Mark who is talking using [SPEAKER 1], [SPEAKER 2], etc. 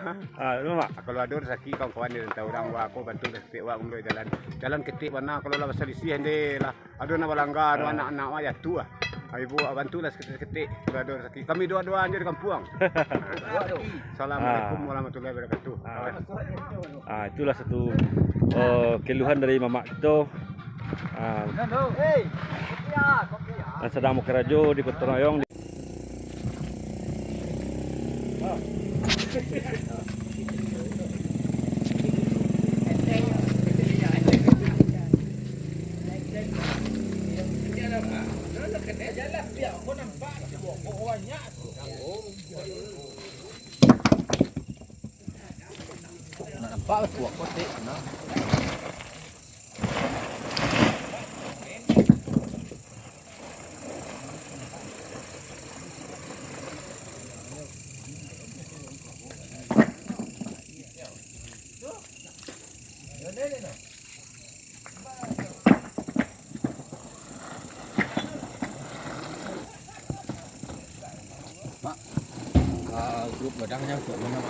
[SPEAKER 1] Ano mak?
[SPEAKER 2] Kalau ada rezeki kawan-kawan dia tahu orang wa aku bantu ketik wa mulai jalan. Jalan ketik mana kalau lah selisih hende lah. Ada na balangga, ada anak-anak wa ya tua. Ibu bantu lah ketik kalau ada rezeki. Kami dua-dua aja di kampung. Assalamualaikum warahmatullahi wabarakatuh.
[SPEAKER 1] Itulah satu keluhan dari mamak kita. Yang sedang bekerja di Kota Royong.
[SPEAKER 3] Nampak buah kotek no. Grup badangnya kok mana?